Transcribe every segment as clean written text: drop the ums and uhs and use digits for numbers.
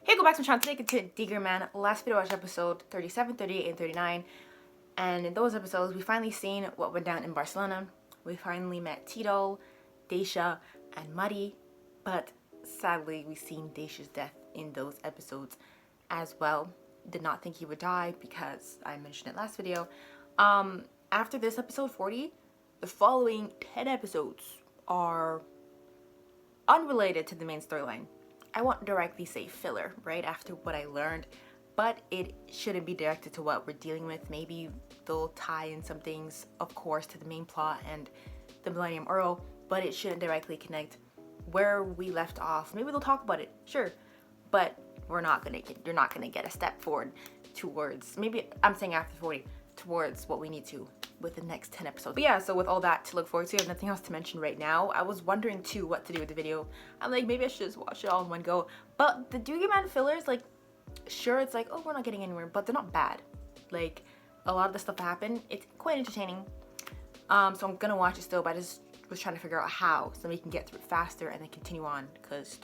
Hey, go back to my channel. Today, continue D.Gray-Man. Last video, I watched episode 37, 38, and 39. And in those episodes, we finally seen what went down in Barcelona. We finally met Tito, Daisha, and Muddy. But sadly, we seen Daisha's death in those episodes as well. Did not think he would die because I mentioned it last video. After this episode 40, the following 10 episodes are unrelated to the main storyline. I won't directly say filler, right, after what I learned, but it shouldn't be directed to what we're dealing with. Maybe they'll tie in some things, of course, to the main plot and the Millennium Earl, but it shouldn't directly connect where we left off. Maybe they'll talk about it, sure, but you're not gonna get a step forward towards, maybe I'm saying after 40, towards what we need to with the next 10 episodes. But yeah, so with all that to look forward to, I have nothing else to mention right now. I was wondering too what to do with the video. I'm like, maybe I should just watch it all in one go. But the D.Gray-Man fillers, like, sure, it's like, oh, we're not getting anywhere, but they're not bad. Like, a lot of the stuff that happened, it's quite entertaining. So I'm gonna watch it still, but I just was trying to figure out how, so we can get through it faster and then continue on. Cause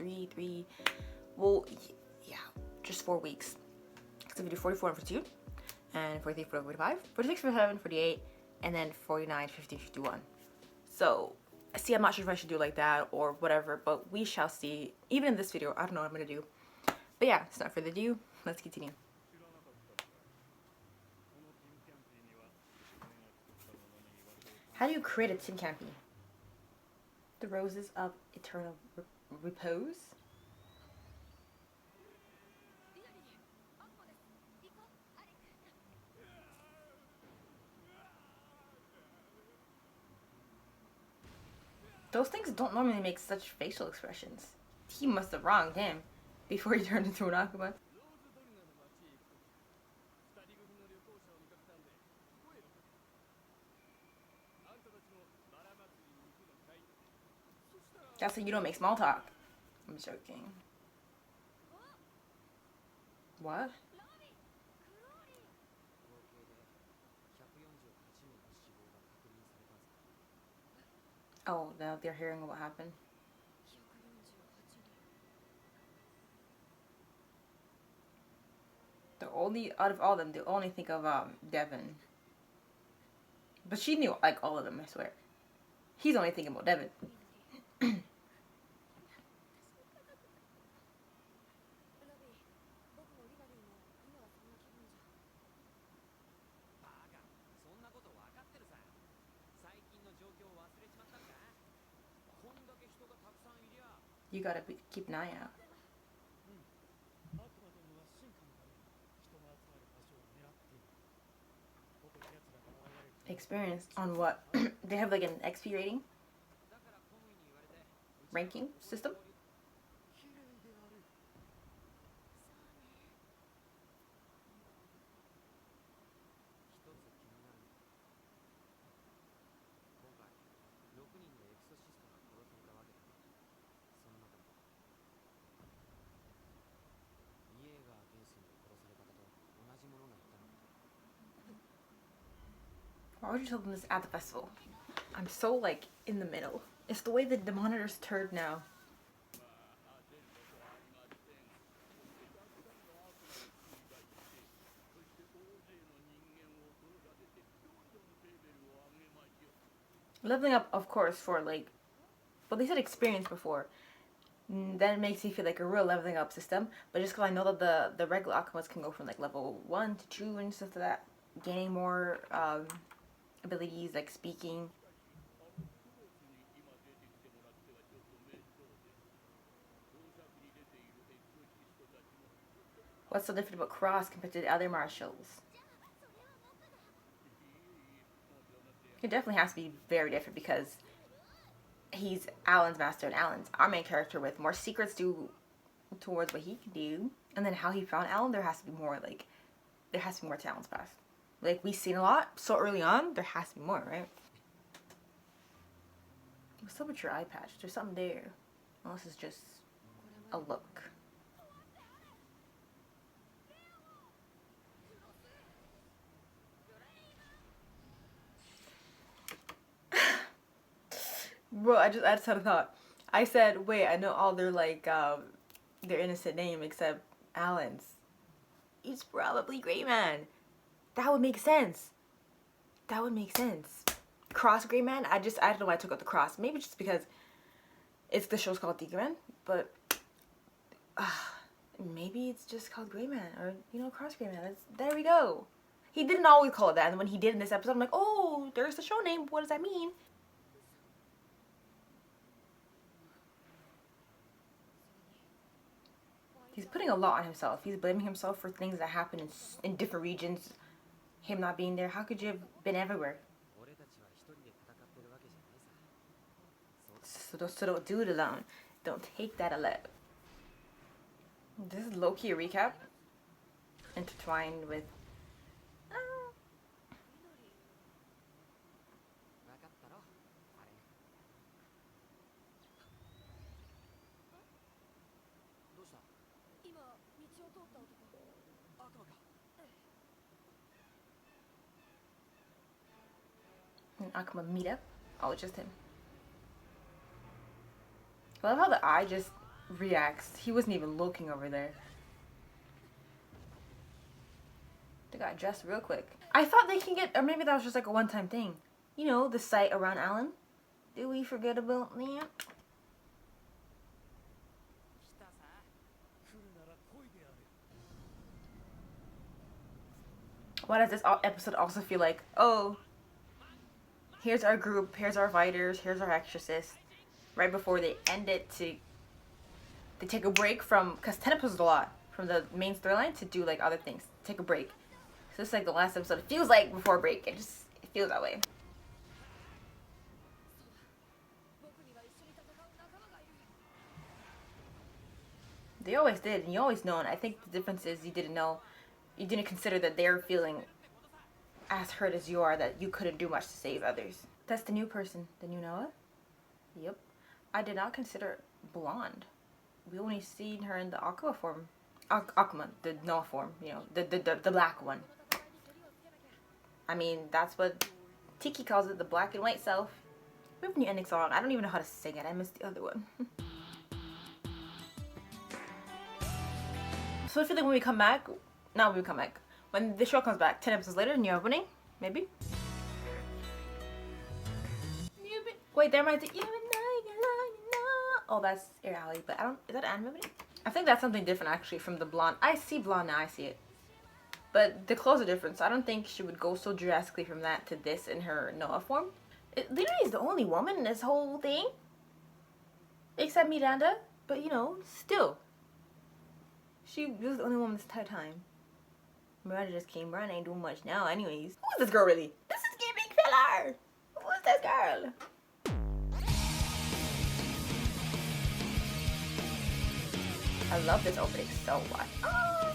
well, yeah, just 4 weeks. So we do 44 and 42, and 43, 44, 45, 46, 47, 48, and then 49, 50, 51. So, see, I'm not sure if I should do like that or whatever, but we shall see. Even in this video, I don't know what I'm gonna do. But yeah, it's not further ado, let's continue. How do you create a tin campy? The roses of eternal repose? Those things don't normally make such facial expressions. He must have wronged him before he turned into an Akuma. That's how you don't make small talk. I'm joking. What? Oh, now they're hearing what happened. The only, out of all of them, they only think of Devin. But she knew like all of them, I swear. He's only thinking about Devin. You gotta keep an eye out. Experience on what? They have like an XP rating? Ranking system? Why would you tell them this at the festival? I'm so like in the middle. It's the way that the monitor's turned now. Leveling up, of course, for like, well, they said experience before. Then it makes me feel like a real leveling up system. But just because I know that the regular Akumas can go from like level 1 to 2 and stuff like that, gaining more abilities like speaking. What's so different about Cross compared to the other marshals? It definitely has to be very different because he's Alan's master and Alan's our main character with more secrets towards what he can do. And then how he found Alan, there has to be more, like, there has to be more to Alan's past. Like, we've seen a lot so early on, there has to be more, right? What's up with your eye patch? There's something there. Unless it's just a look. Bro, I just had a thought. I said, wait, I know all their like their innocent name except Alan's. It's probably Gray-Man. That would make sense. That would make sense. Cross Gray-Man? I don't know why I took out the cross. Maybe just because the show's called D.Gray-Man, but maybe it's just called Gray-Man, or, you know, Cross Gray-Man. There we go. He didn't always call it that, and when he did in this episode, I'm like, oh, there's the show name. What does that mean? He's putting a lot on himself. He's blaming himself for things that happen in different regions. Him not being there. How could you have been everywhere? So don't do it alone. Don't take that alone. This is low-key a recap. Intertwined with... an Akuma meetup. Oh, it's just him. I love how the eye just reacts. He wasn't even looking over there. They got dressed real quick. I thought they can get, or maybe that was just like a one-time thing. You know, the site around Alan. Did we forget about that? Why does this episode also feel like, oh, here's our group, here's our fighters, here's our exorcists. Right before they end it they take a break from, because 10 episodes is a lot, from the main storyline to do like other things. Take a break. So it's like the last episode. It feels like before break. It feels that way. They always did, and you always know, and I think the difference is you didn't consider that they're feeling as hurt as you are, that you couldn't do much to save others. That's the new person, the new Noah? Yep. I did not consider blonde. We only seen her in the Aqua form. Akuma, the Noah form, you know, the black one. I mean, that's what Tiki calls it, the black and white self. We have a new ending song. I don't even know how to sing it. I missed the other one. So I feel like when we come back, when the show comes back, 10 episodes later, new opening, maybe? Wait, there might be... Oh, that's Air Alley, but is that an anime opening? I think that's something different actually from the blonde. I see blonde now, I see it. But the clothes are different, so I don't think she would go so drastically from that to this in her Noah form. Literally is the only woman in this whole thing. Except Miranda, but you know, still. She was the only woman this entire time. Miranda just came. Miranda ain't doing much now anyways. Who is this girl really? This is giving filler! Who is this girl? I love this opening so much. Oh.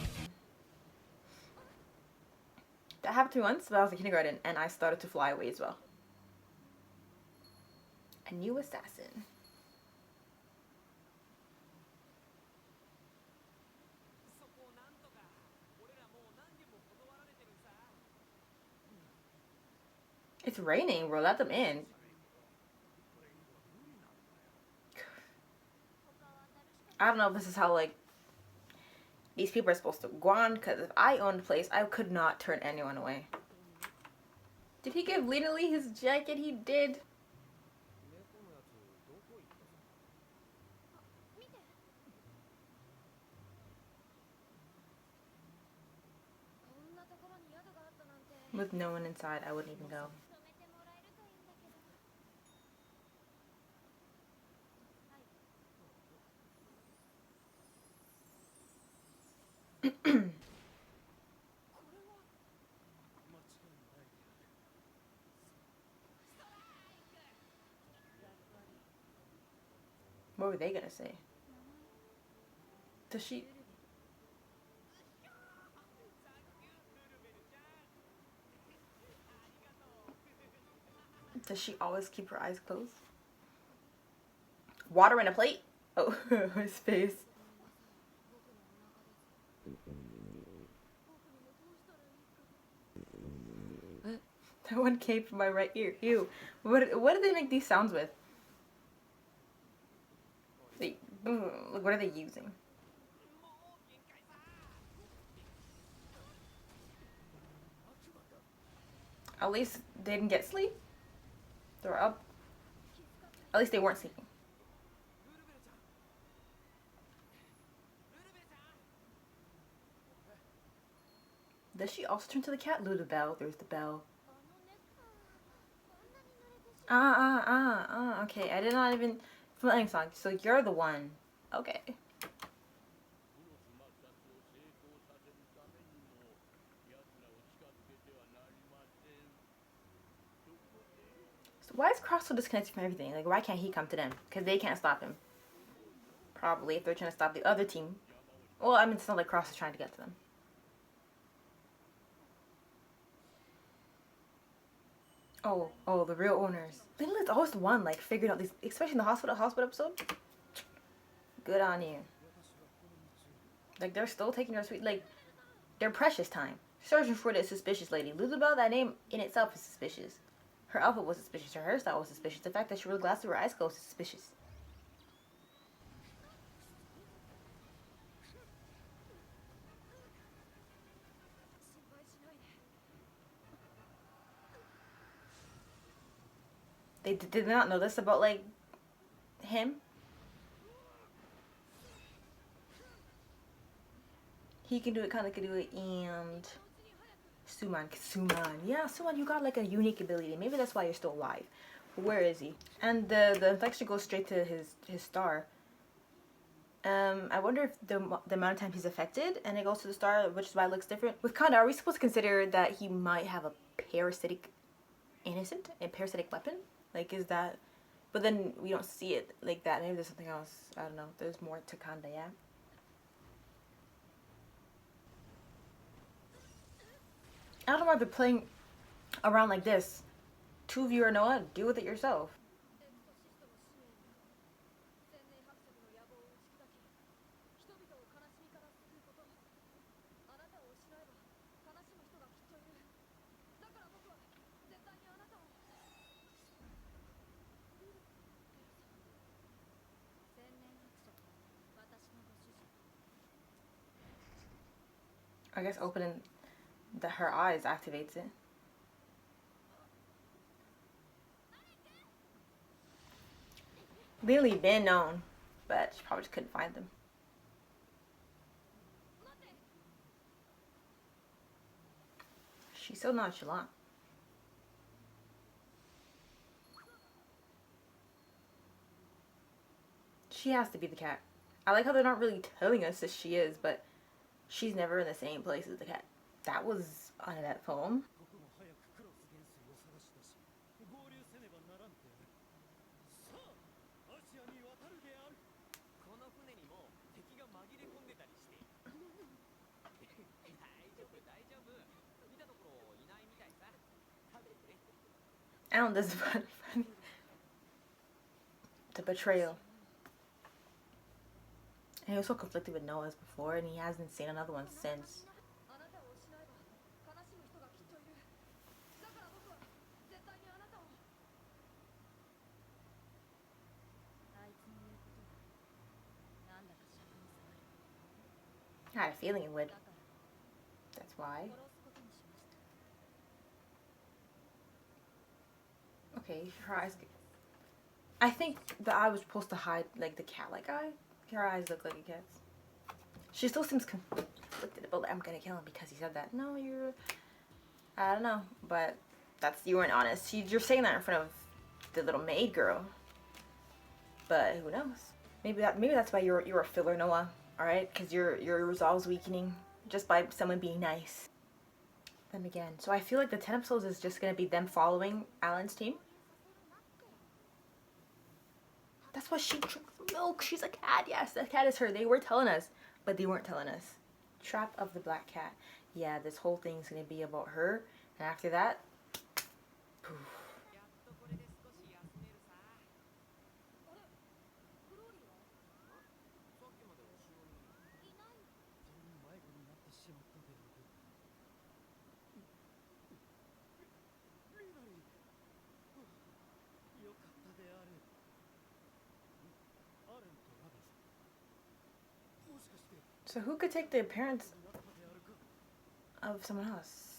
That happened to me once, but I was in kindergarten and I started to fly away as well. A new assassin. It's raining, bro. Let them in. I don't know if this is how, like, these people are supposed to go on, because if I owned a place, I could not turn anyone away. Did he give literally his jacket? He did. With no one inside, I wouldn't even go. What were they gonna say? Does she... Does she always keep her eyes closed? Water in a plate? Oh, his face. That one came from my right ear. Ew. What did they make these sounds with? Like, what are they using? At least they didn't get sleep. They were up. At least they weren't sleeping. Does she also turn to the cat? Lou the bell. There's the bell. Okay, I did not even flying song. So you're the one. Okay. So why is Cross so disconnected from everything? Like, why can't he come to them? Because they can't stop him. Probably if they're trying to stop the other team. Well, I mean, it's not like Cross is trying to get to them. Oh, the real owners. Literally, it's always the one, like, figuring out these, especially in the hospital episode. Good on you. Like, they're still taking their sweet, like, their precious time. Searching for this suspicious lady. Lulabelle, that name in itself is suspicious. Her outfit was suspicious. Her hairstyle was suspicious. The fact that she wore glasses through her eyes closed is suspicious. They did not know this about, like, him. He can do it, Kana can do it, and Suman. Yeah, Suman, you got, like, a unique ability. Maybe that's why you're still alive. Where is he? And the infection goes straight to his star. I wonder if the amount of time he's affected and it goes to the star, which is why it looks different. With Kanda, are we supposed to consider that he might have a parasitic weapon? Like, is that... But then we don't see it like that. Maybe there's something else. I don't know. There's more to Kanda, yeah? I don't know why they're playing around like this. Two of you are Noah, deal with it yourself. I guess opening her eyes activates it. Lily been known, but she probably just couldn't find them. She's so nonchalant. She has to be the cat. I like how they're not really telling us that she is, but she's never in the same place as the cat. That was uneventful. I don't know, this is funny. The betrayal. And he was so conflicted with Noah's before, and he hasn't seen another one since. I had a feeling it would. That's why. Okay, her eyes... I think the eye was supposed to hide, like, the cat-like eye. Her eyes look like a cat's. She still seems conflicted about, like, I'm gonna kill him because he said that. No, you're... I don't know, but you weren't honest. You're saying that in front of the little maid girl. But who knows? Maybe that's why you're a filler, Noah. Alright? Because your resolve's weakening just by someone being nice. Them again. So I feel like the 10 episodes is just gonna be them following Alan's team. That's why she drinks milk. She's a cat. Yes, that cat is her. They were telling us, but they weren't telling us. Trap of the Black Cat. Yeah, this whole thing's gonna be about her. And after that, poof. So who could take the appearance of someone else?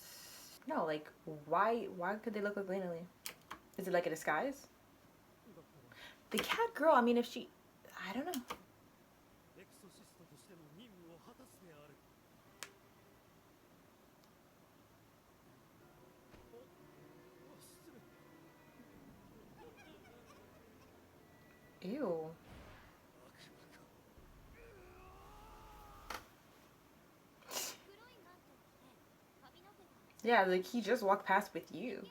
No, like, why could they look like Lena Lee? Is it like a disguise? The cat girl, I mean, if she... I don't know. Ew. Yeah, like, he just walked past with you.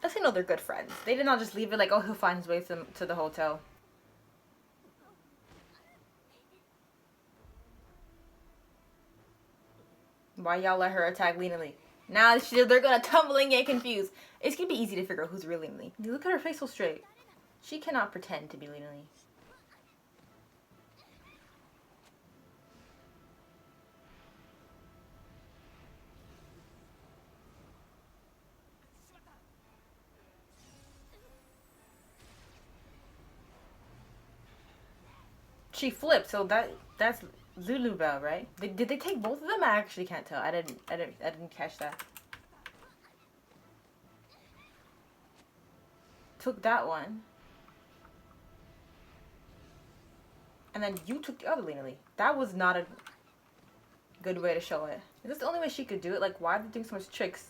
Does he know they're good friends? They did not just leave it like, oh, he'll find his way to the hotel. Why y'all let her attack Lena Lee? Now they're gonna tumble and get confused. It's gonna be easy to figure out who's really Lena Lee. Look at her face so straight. She cannot pretend to be Lena Lee. She flipped, so that's Lulubelle, right? Did they take both of them? I actually can't tell. I didn't catch that. Took that one. And then you took the other Lena Lee. That was not a good way to show it. Is this the only way she could do it? Like, why are they doing so much tricks?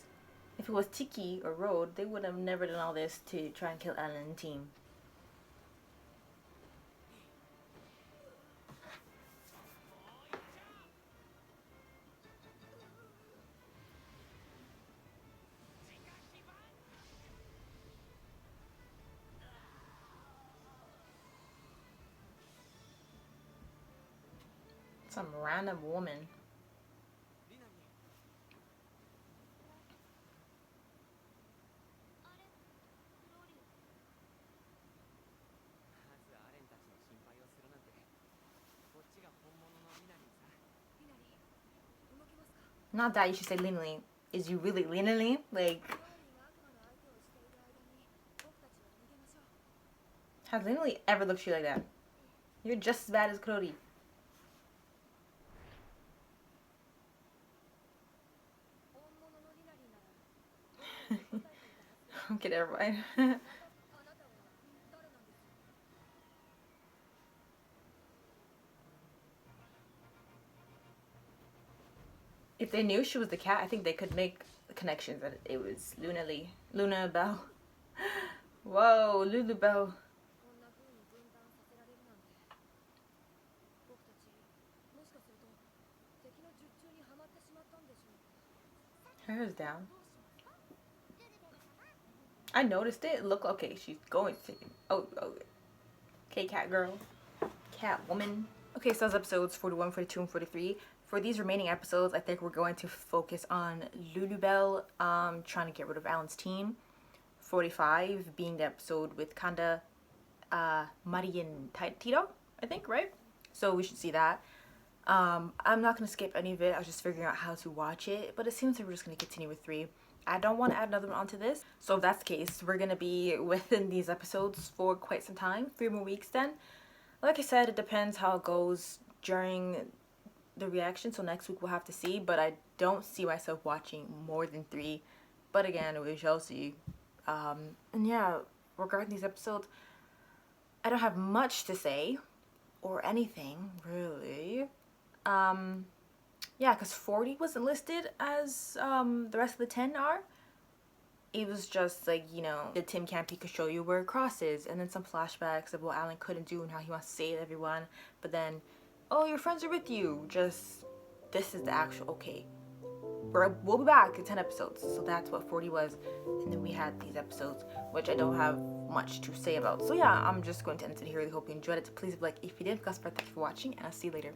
If it was Tiki or Road, they would have never done all this to try and kill Alan and team. Some random woman. Not that, you should say Lena Lee. Is you really Lena Lee? Like, has Lena Lee ever looked at you like that? You're just as bad as Cody. Okay, never mind. If they knew she was the cat, I think they could make the connections that it was Luna Lee. Lulubelle. Whoa, Lulubelle. Her hair's down. I noticed it. Look, okay, she's going to. Oh, okay, cat girl. Cat woman. Okay, so that's episodes 41, 42, and 43. For these remaining episodes, I think we're going to focus on Lulubelle trying to get rid of Alan's team. 45 being the episode with Kanda, Mari, and Tito, I think, right? So we should see that. I'm not going to skip any of it. I was just figuring out how to watch it. But it seems like we're just going to continue with 3. I don't want to add another one onto this. So if that's the case, we're going to be within these episodes for quite some time. 3 more weeks then. Like I said, it depends how it goes during the reaction. So next week we'll have to see. But I don't see myself watching more than 3. But again, we shall see. And yeah, regarding these episodes, I don't have much to say. Or anything, really. Yeah, because 40 wasn't listed as the rest of the 10 are. It was just like, you know, the Tim Campy could show you where it crosses, and then some flashbacks of what Alan couldn't do and how he wants to save everyone. But then, oh, your friends are with you. Just, this is the actual, okay, we'll be back in 10 episodes. So that's what 40 was. And then we had these episodes, which I don't have much to say about. So yeah, I'm just going to end it here. I really hope you enjoyed it. Please, like, if you did, thank you for watching, and I'll see you later.